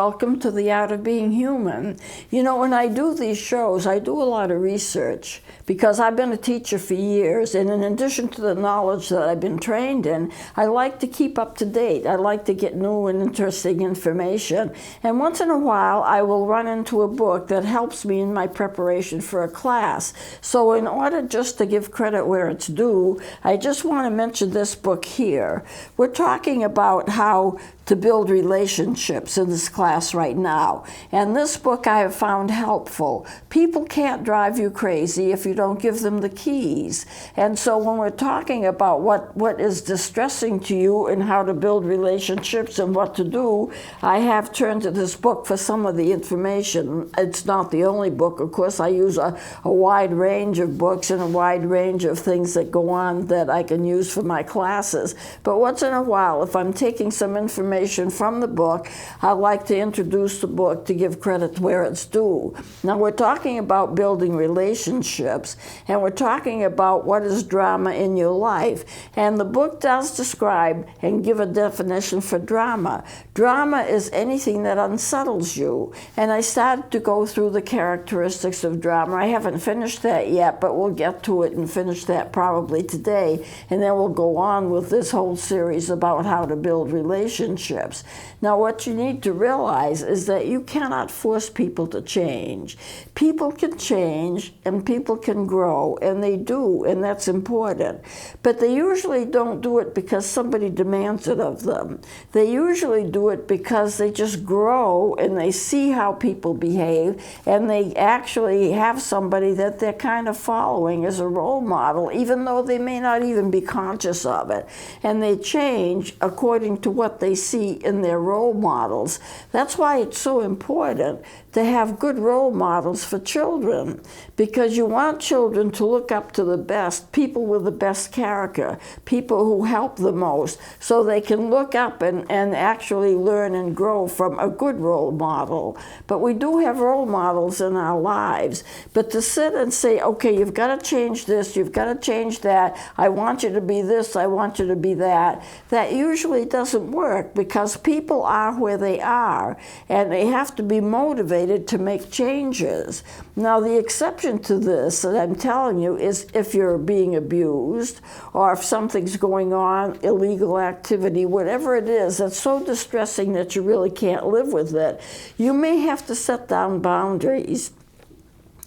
welcome to the Art of Being Human. You know, when I do these shows, I do a lot of research because I've been a teacher for years, and in addition to the knowledge that I've been trained in, I like to keep up to date. I like to get new and interesting information, and once in a while I will run into a book that helps me in my preparation for a class. So in order just to give credit where it's due, I just want to mention this book here. We're talking about how to build relationships in this class right now. And this book I have found helpful. People can't drive you crazy if you don't give them the keys. And so when we're talking about what is distressing to you and how to build relationships and what to do, I have turned to this book for some of the information. It's not the only book. Of course, I use a wide range of books and a wide range of things that go on that I can use for my classes. But once in a while, if I'm taking some information from the book, I like to introduce the book to give credit where it's due. Now we're talking about building relationships, and we're talking about what is drama in your life. And the book does describe and give a definition for drama. Drama is anything that unsettles you. And I started to go through the characteristics of drama. I haven't finished that yet, but we'll get to it and finish that probably today. And then we'll go on with this whole series about how to build relationships. Now, what you need to realize is that you cannot force people to change. People can change and people can grow, and they do, and that's important. But they usually don't do it because somebody demands it of them. They usually do it because they just grow and they see how people behave, and they actually have somebody that they're kind of following as a role model, even though they may not even be conscious of it. And they change according to what they see in their role models. That's why it's so important to have good role models for children, because you want children to look up to the best, people with the best character, people who help the most, so they can look up and actually learn and grow from a good role model. But we do have role models in our lives. But to sit and say, okay, you've got to change this, you've got to change that, I want you to be this, I want you to be that, that usually doesn't work, because people are where they are, and they have to be motivated to make changes. Now, the exception to this that I'm telling you is if you're being abused, or if something's going on, illegal activity, whatever it is that's so distressing that you really can't live with it, you may have to set down boundaries.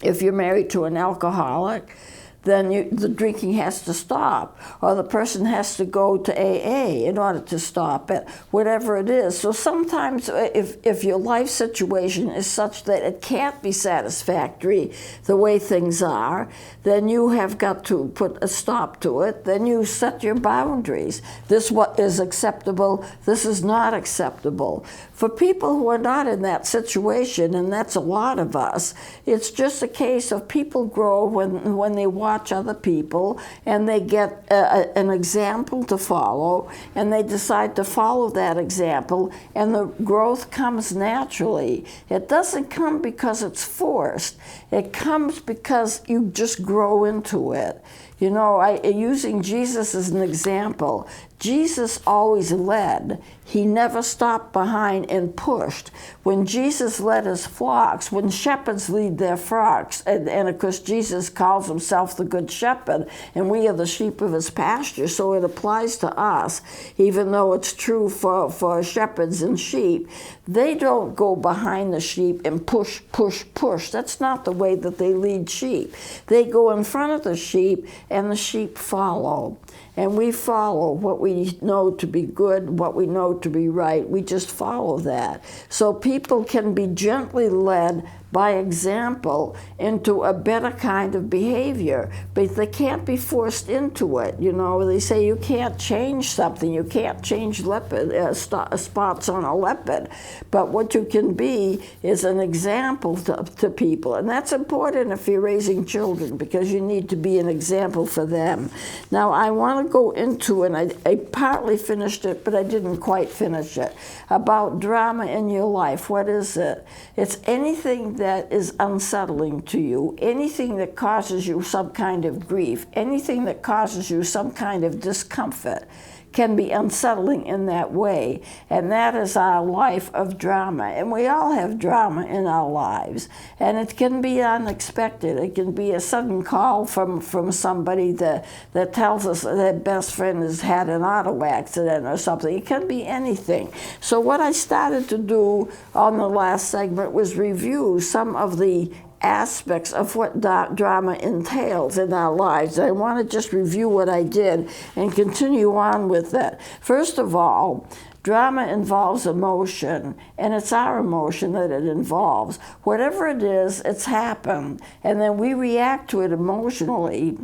If you're married to an alcoholic, then the drinking has to stop, or the person has to go to AA in order to stop it, whatever it is. So sometimes if your life situation is such that it can't be satisfactory the way things are, then you have got to put a stop to it. Then you set your boundaries. This what is acceptable, this is not acceptable. For people who are not in that situation, and that's a lot of us, it's just a case of people grow when they watch other people, and they get an example to follow, and they decide to follow that example, and the growth comes naturally. It doesn't come because it's forced. It comes because you just grow into it. You know, using Jesus as an example, Jesus always led. He never stopped behind and pushed. When Jesus led his flocks, when shepherds lead their flocks, and of course Jesus calls himself the Good Shepherd, and we are the sheep of his pasture, so it applies to us, even though it's true for shepherds and sheep. They don't go behind the sheep and push, push, push. That's not the way that they lead sheep. They go in front of the sheep, and the sheep follow. And we follow what we know to be good, what we know to be right. We just follow that. So people can be gently led by example into a better kind of behavior, but they can't be forced into it. You know, they say you can't change something, you can't change spots on a leopard, but what you can be is an example to people, and that's important if you're raising children, because you need to be an example for them. Now, I want to go into, and I partly finished it, but I didn't quite finish it, about drama in your life. What is it? It's anything that is unsettling to you, anything that causes you some kind of grief, anything that causes you some kind of discomfort can be unsettling in that way. And that is our life of drama. And we all have drama in our lives. And it can be unexpected. It can be a sudden call from somebody that tells us that their best friend has had an auto accident or something. It can be anything. So what I started to do on the last segment was review some of the aspects of what drama entails in our lives. I want to just review what I did and continue on with that. First of all, drama involves emotion, and it's our emotion that it involves. Whatever it is, it's happened, and then we react to it emotionally,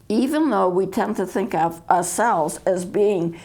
even though we tend to think of ourselves as being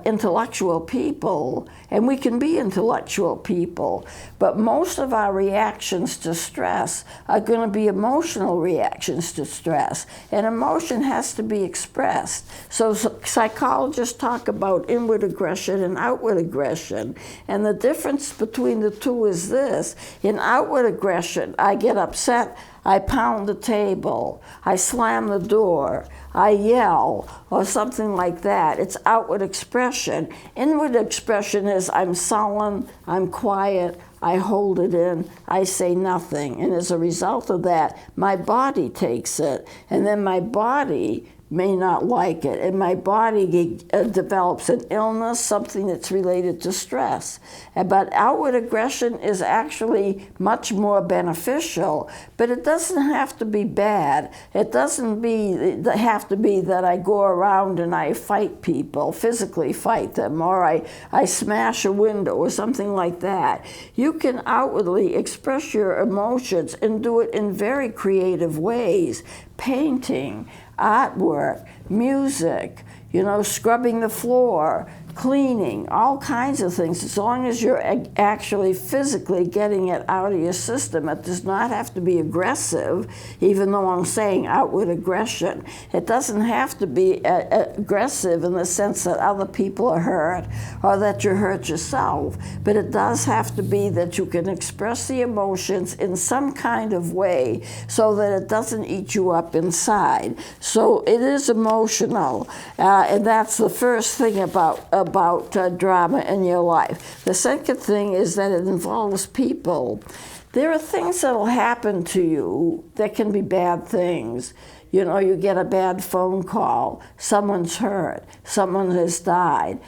intellectual people, and we can be intellectual people, but most of our reactions to stress are going to be emotional reactions to stress, and emotion has to be expressed. So psychologists talk about inward aggression and outward aggression, and the difference between the two is this. In outward aggression, I get upset, I pound the table, I slam the door, I yell, or something like that. It's outward expression. Inward expression is I'm sullen, I'm quiet, I hold it in, I say nothing. And as a result of that, my body takes it. And then my body may not like it, and my body develops an illness, something that's related to stress. But outward aggression is actually much more beneficial, but it doesn't have to be bad. It doesn't have to be that I go around and I fight people, physically fight them, or I smash a window or something like that. You can outwardly express your emotions and do it in very creative ways. Painting, artwork, music, scrubbing the floor, cleaning, all kinds of things. As long as you're actually physically getting it out of your system, it does not have to be aggressive, even though I'm saying outward aggression. It doesn't have to be aggressive in the sense that other people are hurt or that you hurt yourself, but it does have to be that you can express the emotions in some kind of way so that it doesn't eat you up inside. So it is emotional, and that's the first thing about drama in your life. The second thing is that it involves people. There are things that will happen to you that can be bad things. You get a bad phone call, someone's hurt, someone has died,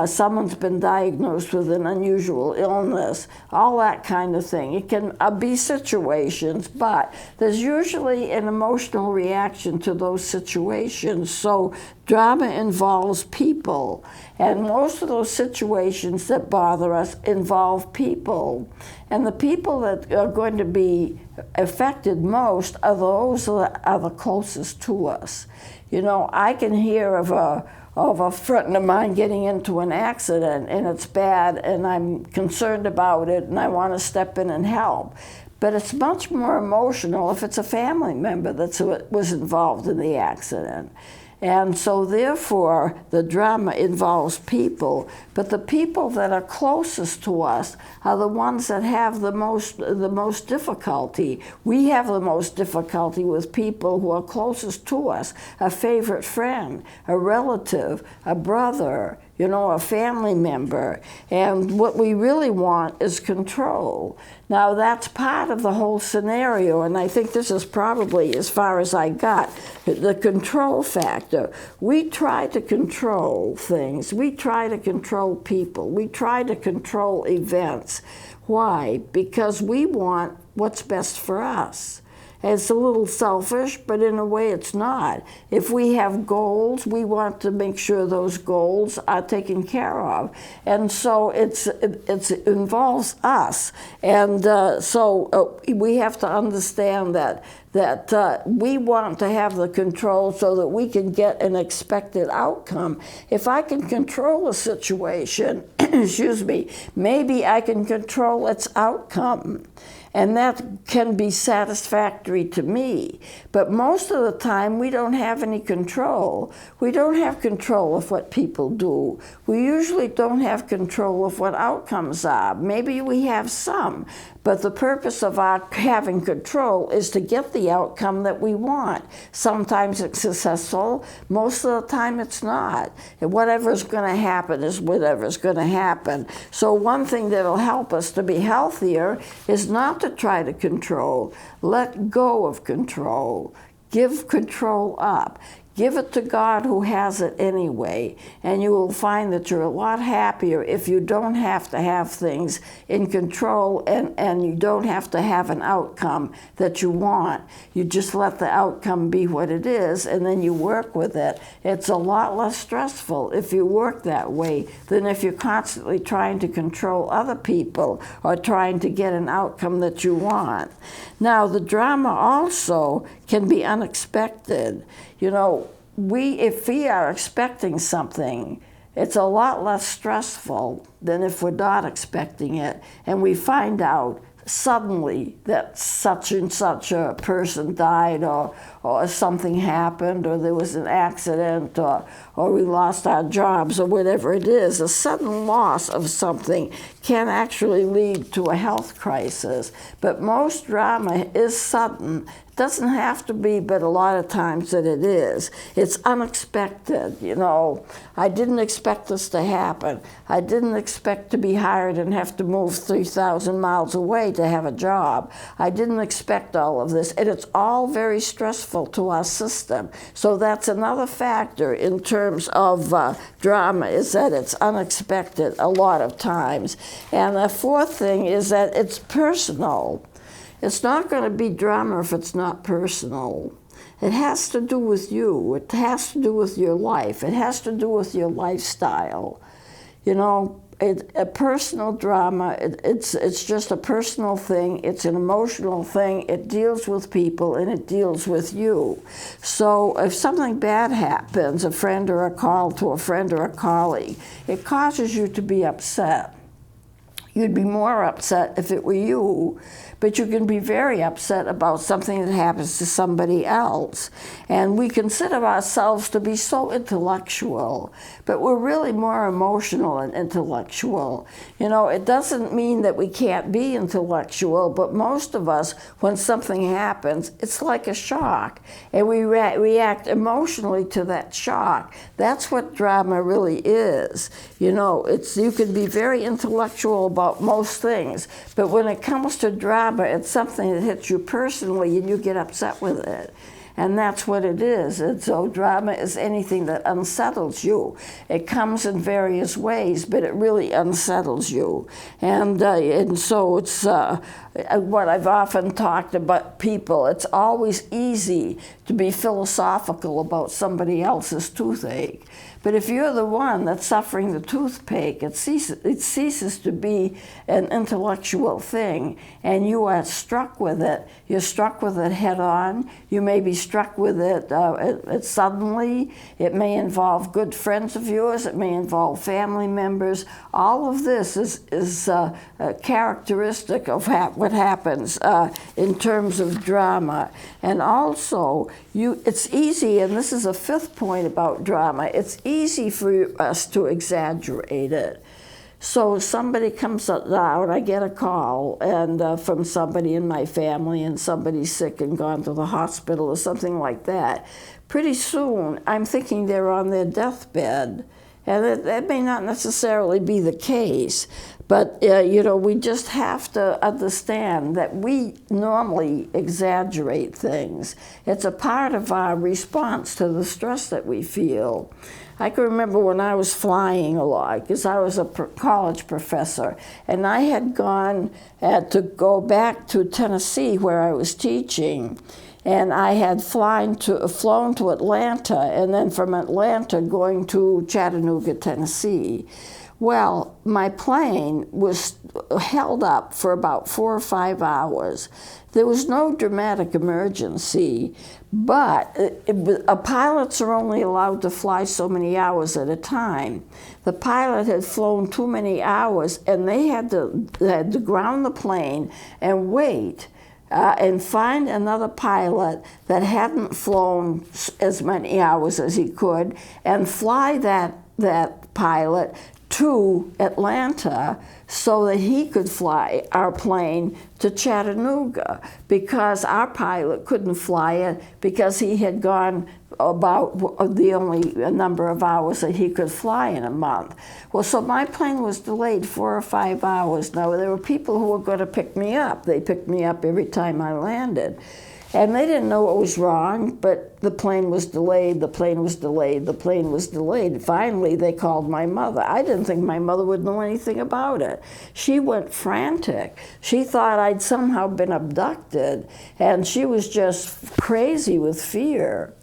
someone's been diagnosed with an unusual illness, all that kind of thing. It can be situations, but there's usually an emotional reaction to those situations. So drama involves people, and most of those situations that bother us involve people. And the people that are going to be affected most are those that are the closest to us. I can hear of a friend of mine getting into an accident, and it's bad, and I'm concerned about it, and I want to step in and help. But it's much more emotional if it's a family member that was involved in the accident. And so therefore, the drama involves people, but the people that are closest to us are the ones that have the most difficulty. We have the most difficulty with people who are closest to us, a favorite friend, a relative, a brother, a family member. And what we really want is control. Now, that's part of the whole scenario, and I think this is probably as far as I got, the control factor. We try to control things. We try to control people. We try to control events. Why? Because we want what's best for us. It's a little selfish, but in a way it's not. If we have goals, we want to make sure those goals are taken care of. And so it involves us. And so we have to understand that we want to have the control so that we can get an expected outcome. If I can control a situation, maybe I can control its outcome. And that can be satisfactory to me. But most of the time, we don't have any control. We don't have control of what people do. We usually don't have control of what outcomes are. Maybe we have some, But the purpose of our having control is to get the outcome that we want. Sometimes it's successful, most of the time it's not. And whatever's going to happen is whatever's going to happen. So one thing that'll help us to be healthier is not to try to control. Let go of control. Give control up. Give it to God who has it anyway, and you will find that you're a lot happier if you don't have to have things in control and you don't have to have an outcome that you want. You just let the outcome be what it is, and then you work with it. It's a lot less stressful if you work that way than if you're constantly trying to control other people or trying to get an outcome that you want. Now, the drama also can be unexpected. You know, if we are expecting something, it's a lot less stressful than if we're not expecting it, and we find out suddenly that such and such a person died, or something happened, or there was an accident, or we lost our jobs, or whatever it is. A sudden loss of something can actually lead to a health crisis. But most drama is sudden. It doesn't have to be, but a lot of times that it is. It's unexpected, you know. I didn't expect this to happen. I didn't expect to be hired and have to move 3,000 miles away to have a job. I didn't expect all of this, and it's all very stressful to our system. So that's another factor in terms of drama, is that it's unexpected a lot of times. And the fourth thing is that it's personal. It's not going to be drama if it's not personal. It has to do with you. It has to do with your life. It has to do with your lifestyle. You know, a personal drama, it's just a personal thing. It's an emotional thing. It deals with people, and it deals with you. So if something bad happens, a friend or a call to a friend or a colleague, it causes you to be upset. You'd be more upset if it were you, but you can be very upset about something that happens to somebody else. And we consider ourselves to be so intellectual, but we're really more emotional and intellectual. You know, it doesn't mean that we can't be intellectual, but most of us, when something happens, it's like a shock, and we react emotionally to that shock. That's what drama really is. You know, you can be very intellectual about most things, but when it comes to drama, it's something that hits you personally and you get upset with it. And that's what it is. And so drama is anything that unsettles you. It comes in various ways, but it really unsettles you. And so it's what I've often talked about people. It's always easy to be philosophical about somebody else's toothache. But if you're the one that's suffering the toothache, it ceases to be an intellectual thing, and you are struck with it. You're struck with it head on. You may be struck with it suddenly. It may involve good friends of yours. It may involve family members. All of this is characteristic of what happens in terms of drama. And also, it's easy, and this is a fifth point about drama, it's easy for us to exaggerate it. So somebody comes out, I get a call and from somebody in my family, and somebody's sick and gone to the hospital or something like that. Pretty soon, I'm thinking they're on their deathbed. And that may not necessarily be the case, but you know, we just have to understand that we normally exaggerate things. It's a part of our response to the stress that we feel. I can remember when I was flying a lot, because I was a college professor, and I had gone to go back to Tennessee where I was teaching. And I had flown to Atlanta, and then from Atlanta going to Chattanooga, Tennessee. Well, my plane was held up for about 4 or 5 hours. There was no dramatic emergency, but pilots are only allowed to fly so many hours at a time. The pilot had flown too many hours, and they had to ground the plane and wait and find another pilot that hadn't flown as many hours as he could, and fly that pilot to Atlanta so that he could fly our plane to Chattanooga, because our pilot couldn't fly it because he had gone about the only number of hours that he could fly in a month. Well, so my plane was delayed 4 or 5 hours. Now, there were people who were going to pick me up. They picked me up every time I landed. And they didn't know what was wrong, but the plane was delayed, the plane was delayed, the plane was delayed. Finally, they called my mother. I didn't think my mother would know anything about it. She went frantic. She thought I'd somehow been abducted, and she was just crazy with fear.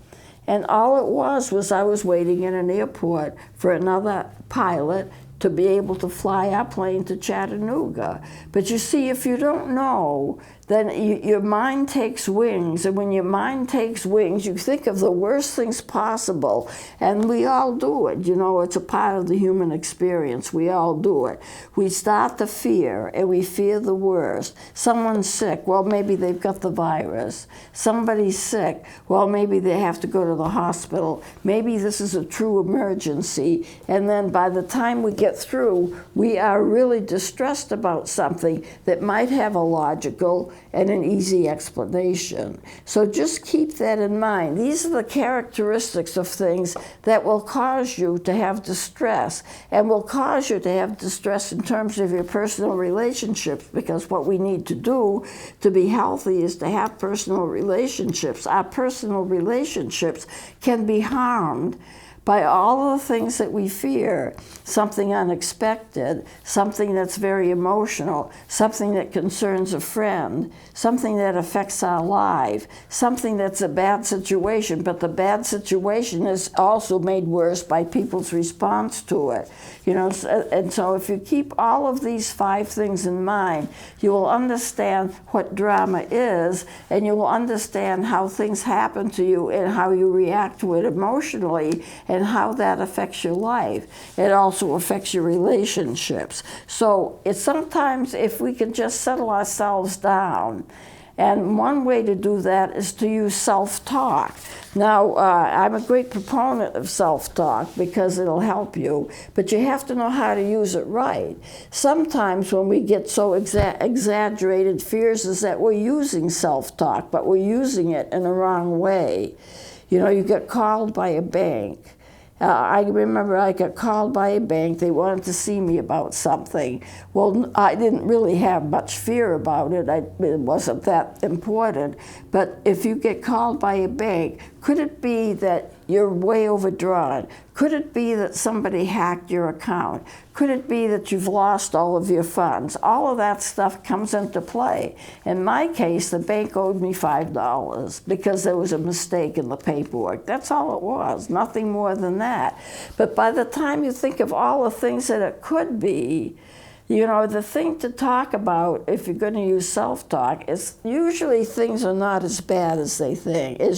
And all it was I was waiting in an airport for another pilot to be able to fly our plane to Chattanooga. But you see, if you don't know, then your mind takes wings, and when your mind takes wings, you think of the worst things possible, and we all do it. You know, it's a part of the human experience. We all do it. We start to fear, and we fear the worst. Someone's sick, well, maybe they've got the virus. Somebody's sick, well, maybe they have to go to the hospital. Maybe this is a true emergency, and then by the time we get through, we are really distressed about something that might have a logical and an easy explanation. So just keep that in mind. These are the characteristics of things that will cause you to have distress, and will cause you to have distress in terms of your personal relationships, because what we need to do to be healthy is to have personal relationships. Our personal relationships can be harmed by all of the things that we fear, something unexpected, something that's very emotional, something that concerns a friend, something that affects our life, something that's a bad situation, but the bad situation is also made worse by people's response to it. You know, and so if you keep all of these 5 things in mind, you will understand what drama is, and you will understand how things happen to you and how you react to it emotionally, and how that affects your life. It also affects your relationships. So it's sometimes, if we can just settle ourselves down, and one way to do that is to use self-talk. Now, I'm a great proponent of self-talk because it'll help you, but you have to know how to use it right. Sometimes when we get so exaggerated fears is that we're using self-talk, but we're using it in the wrong way. You know, you get called by a bank. I remember I got called by a bank. They wanted to see me about something. Well, I didn't really have much fear about it. It wasn't that important. But if you get called by a bank, could it be that you're way overdrawn? Could it be that somebody hacked your account? Could it be that you've lost all of your funds? All of that stuff comes into play. In my case, the bank owed me $5 because there was a mistake in the paperwork. That's all it was, nothing more than that. But by the time you think of all the things that it could be, you know, the thing to talk about, if you're going to use self-talk, is usually things are not as bad as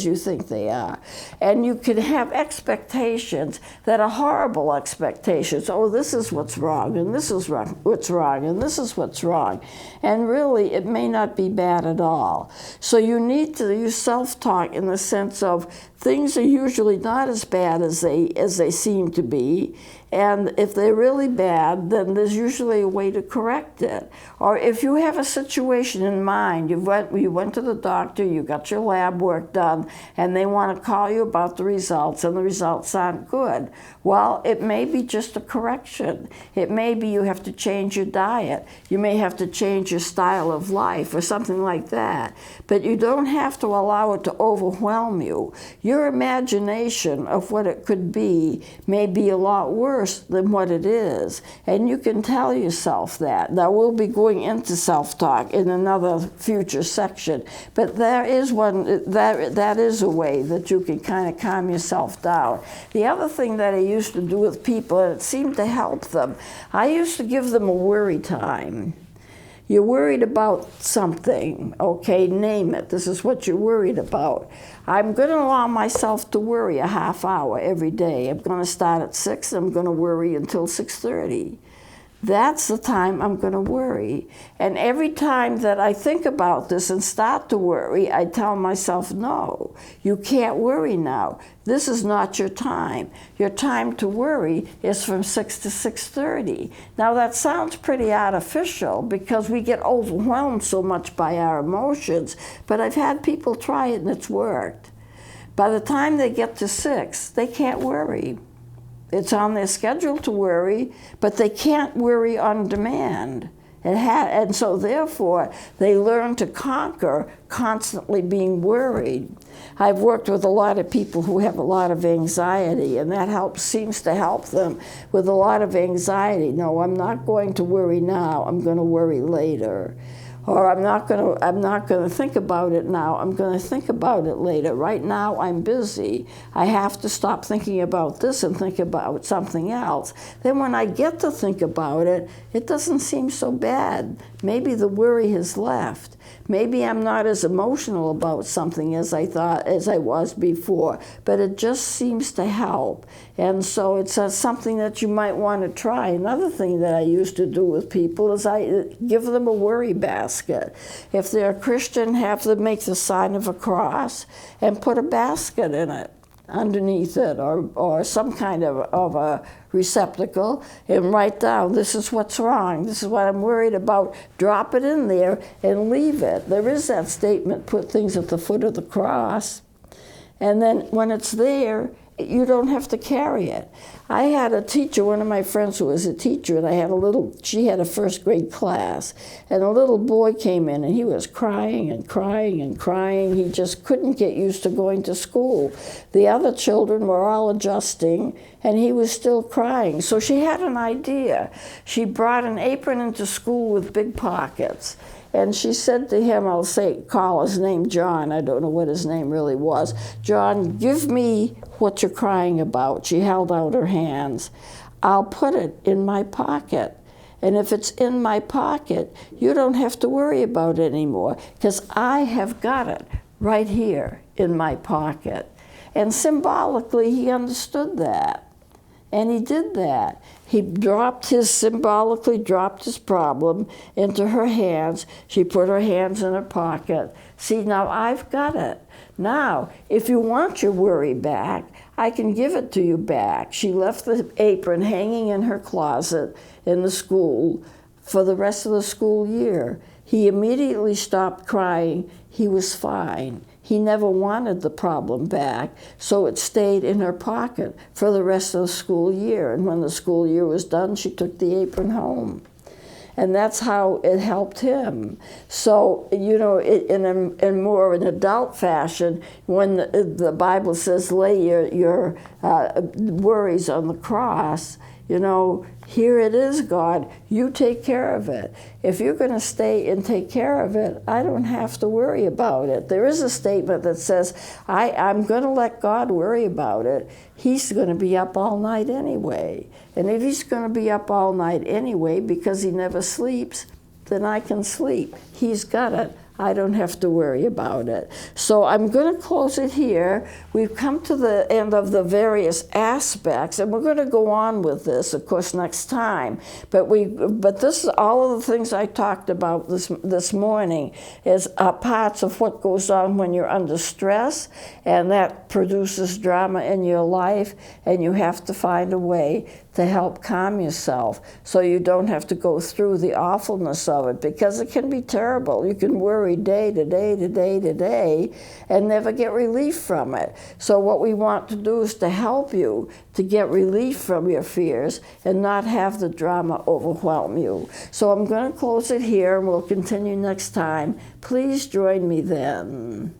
you think they are. And you can have expectations that are horrible expectations. Oh, this is what's wrong, and this is what's wrong, and this is what's wrong. And really, it may not be bad at all. So you need to use self-talk in the sense of things are usually not as bad as they seem to be. And if they're really bad, then there's usually a way to correct it. Or if you have a situation in mind, you went to the doctor, you got your lab work done, and they want to call you about the results, and the results aren't good. Well, it may be just a correction. It may be you have to change your diet. You may have to change your style of life or something like that. But you don't have to allow it to overwhelm you. Your imagination of what it could be may be a lot worse than what it is, and you can tell yourself that. Now, we'll be going into self-talk in another future section, but there is that is a way that you can kind of calm yourself down. The other thing that I used to do with people, and it seemed to help them, I used to give them a worry time. You're worried about something, okay, name it. This is what you're worried about. I'm going to allow myself to worry a half hour every day. I'm going to start at 6, I'm going to worry until 6:30. that's the time I'm going to worry. And every time that I think about this and start to worry, I tell myself, no, you can't worry now. This is not your time. Your time to worry is from 6 to 6:30. Now that sounds pretty artificial because we get overwhelmed so much by our emotions, but I've had people try it and it's worked. By the time they get to 6, they can't worry. It's on their schedule to worry, but they can't worry on demand. And so therefore, they learn to conquer constantly being worried. I've worked with a lot of people who have a lot of anxiety, and that seems to help them with a lot of anxiety. No, I'm not going to worry now, I'm going to worry later. Or I'm not going to think about it now, I'm going to think about it later. Right now I'm busy. I have to stop thinking about this and think about something else. Then when I get to think about it, it doesn't seem so bad. Maybe the worry has left. Maybe I'm not as emotional about something as I was before, but it just seems to help. And so it's something that you might want to try. Another thing that I used to do with people is I give them a worry basket. If they're a Christian, have them make the sign of a cross and put a basket in it, underneath it, or some kind of a receptacle, and write down, this is what's wrong, this is what I'm worried about. Drop it in there and leave it. There is that statement, put things at the foot of the cross. And then when it's there, you don't have to carry it. I had a teacher, one of my friends who was a teacher, and she had a first grade class, and a little boy came in and he was crying and crying and crying. He just couldn't get used to going to school. The other children were all adjusting and he was still crying. So she had an idea. She brought an apron into school with big pockets. And she said to him, call his name John, I don't know what his name really was. John, give me what you're crying about. She held out her hands. I'll put it in my pocket. And if it's in my pocket, you don't have to worry about it anymore, because I have got it right here in my pocket. And symbolically, he understood that. And he did that. He symbolically dropped his problem into her hands. She put her hands in her pocket. See, now I've got it. Now, if you want your worry back, I can give it to you back. She left the apron hanging in her closet in the school for the rest of the school year. He immediately stopped crying. He was fine. He never wanted the problem back, so it stayed in her pocket for the rest of the school year. And when the school year was done, she took the apron home. And that's how it helped him. So, in more of an adult fashion, when the Bible says lay your worries on the cross, here it is, God, you take care of it. If you're going to stay and take care of it, I don't have to worry about it. There is a statement that says, I'm going to let God worry about it. He's going to be up all night anyway. And if he's going to be up all night anyway because he never sleeps, then I can sleep. He's got it. I don't have to worry about it. So I'm going to close it here. We've come to the end of the various aspects, and we're going to go on with this, of course, next time. But this is all of the things I talked about this morning is parts of what goes on when you're under stress, and that produces drama in your life, and you have to find a way to help calm yourself so you don't have to go through the awfulness of it, because it can be terrible. You can worry day to day to day to day and never get relief from it. So what we want to do is to help you to get relief from your fears and not have the drama overwhelm you. So I'm going to close it here and we'll continue next time. Please join me then.